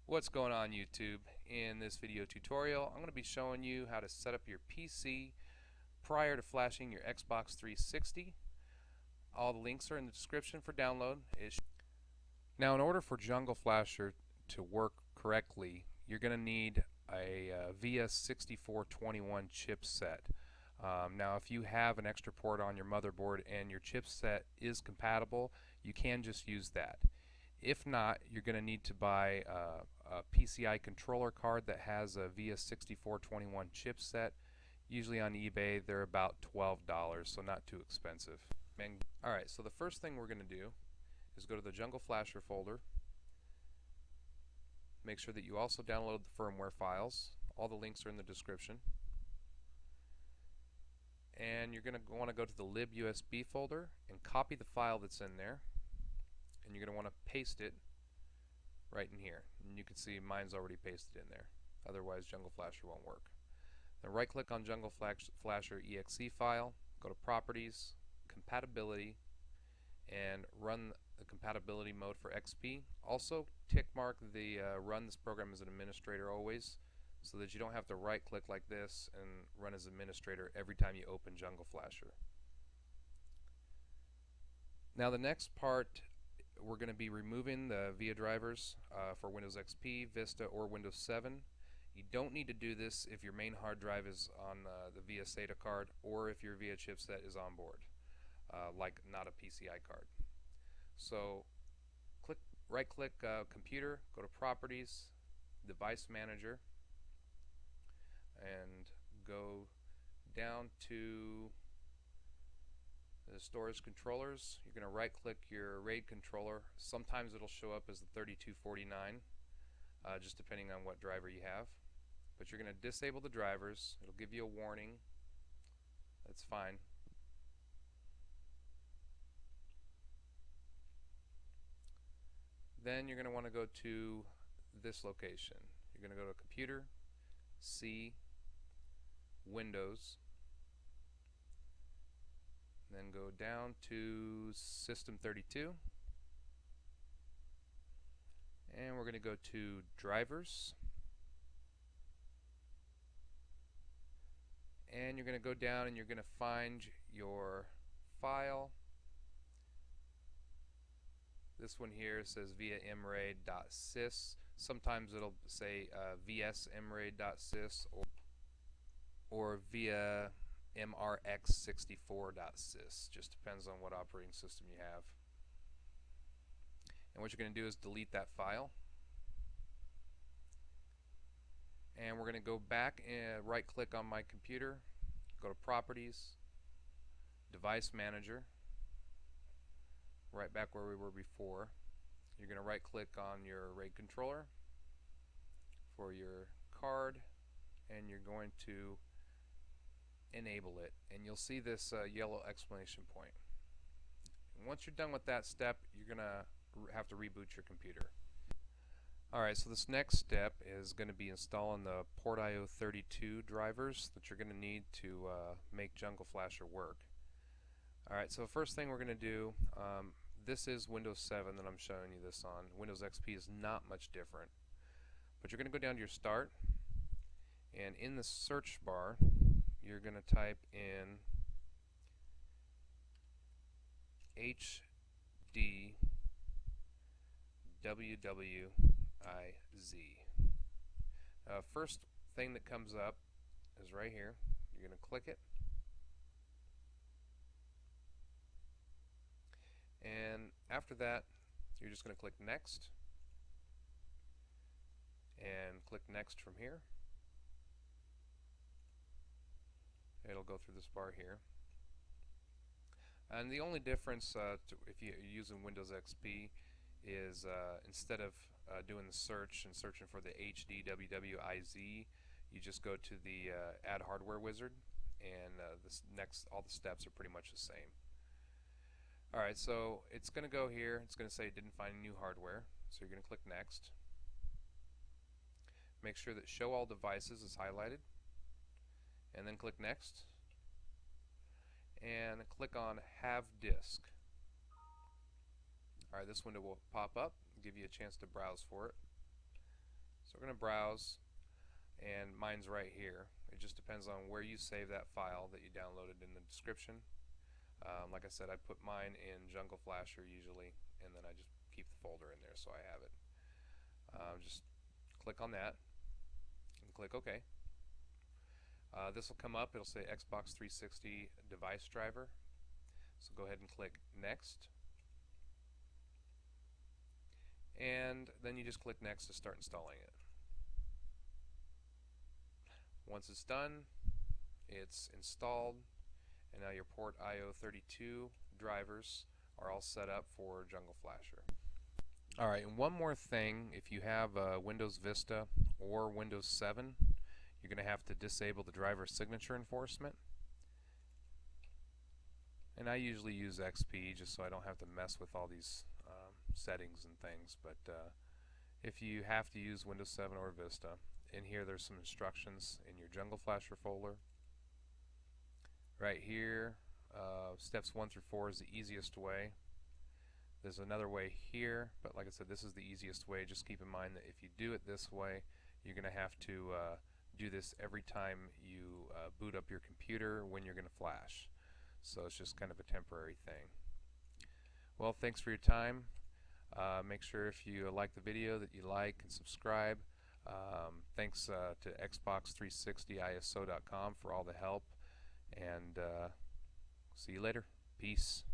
What's going on YouTube? In this video tutorial I'm going to be showing you how to set up your PC prior to flashing your Xbox 360. All the links are in the description for download. Now in order for JungleFlasher to work correctly, you're going to need a VS6421 chipset. Now if you have an extra port on your motherboard and your chipset is compatible, you can just use that. If not, you're going to need to buy a PCI controller card that has a VS6421 chipset. Usually on eBay they're about $12, so not too expensive. Alright, so the first thing we're going to do is go to the JungleFlasher folder. Make sure that you also download the firmware files. All the links are in the description. And you're going to want to go to the libusb folder and copy the file that's in there. And you're going to want to paste it right in here. And you can see mine's already pasted in there. Otherwise JungleFlasher won't work. Then right click on JungleFlasher exe file, go to Properties, Compatibility, and run the compatibility mode for XP. Also tick mark the run this program as an administrator always, so that you don't have to right click like this and run as administrator every time you open JungleFlasher. Now the next part, we're going to be removing the VIA drivers for Windows XP, Vista, or Windows 7. You don't need to do this if your main hard drive is on the VIA SATA card or if your VIA chipset is on board, like not a PCI card. So right click Computer, go to Properties, Device Manager, and go down to the storage controllers. You're going to right click your RAID controller. Sometimes it'll show up as the 3249, just depending on what driver you have. But you're going to disable the drivers. It'll give you a warning. That's fine. Then you're going to want to go to this location. You're going to go to Computer, C, Windows, then go down to System 32, and we're going to go to Drivers, and you're going to go down and you're going to find your file. This one here says via mraid.sys. Sometimes it'll say vsmraid.sys or via mrx64.sys. Just depends on what operating system you have. And what you're going to do is delete that file. And we're going to go back and right click on my computer, go to Properties, Device Manager, right back where we were before. You're going to right click on your RAID controller for your card, and you're going to enable it, and you'll see this yellow exclamation point. And once you're done with that step, you're going to have to reboot your computer. Alright, so this next step is going to be installing the Portio32 drivers that you're going to need to make JungleFlasher work. Alright, so the first thing we're going to do, this is Windows 7 that I'm showing you this on. Windows XP is not much different. But you're going to go down to your Start, and in the search bar you're going to type in HDWWIZ. First thing that comes up is right here. You're going to click it, and after that you're just going to click Next, and click Next from here. It'll go through this bar here. And the only difference if you're using Windows XP is instead of doing the search and searching for the HDWWIZ, you just go to the Add Hardware Wizard, and all the steps are pretty much the same. Alright, so it's going to go here. It's going to say it didn't find new hardware, so you're going to click Next. Make sure that Show All Devices is highlighted, and then click Next, and click on Have Disk. Alright, this window will pop up, give you a chance to browse for it. So we're going to browse, and mine's right here. It just depends on where you save that file that you downloaded in the description. Like I said, I put mine in JungleFlasher usually, and then I just keep the folder in there so I have it. Just click on that and click OK. This will come up. It'll say Xbox 360 device driver. So go ahead and click Next. And then you just click Next to start installing it. Once it's done, it's installed, and now your Portio32 drivers are all set up for JungleFlasher. Alright, and one more thing, if you have Windows Vista or Windows 7, you're going to have to disable the driver signature enforcement. And I usually use XP just so I don't have to mess with all these settings and things, but if you have to use Windows 7 or Vista, in here there's some instructions in your JungleFlasher folder. Right here, steps 1 through 4 is the easiest way. There's another way here, but like I said, this is the easiest way. Just keep in mind that if you do it this way, you're going to have to do this every time you boot up your computer when you're going to flash. So it's just kind of a temporary thing. Well, thanks for your time. Make sure if you like the video that you like and subscribe. Thanks to Xbox360iso.com for all the help, and see you later. Peace.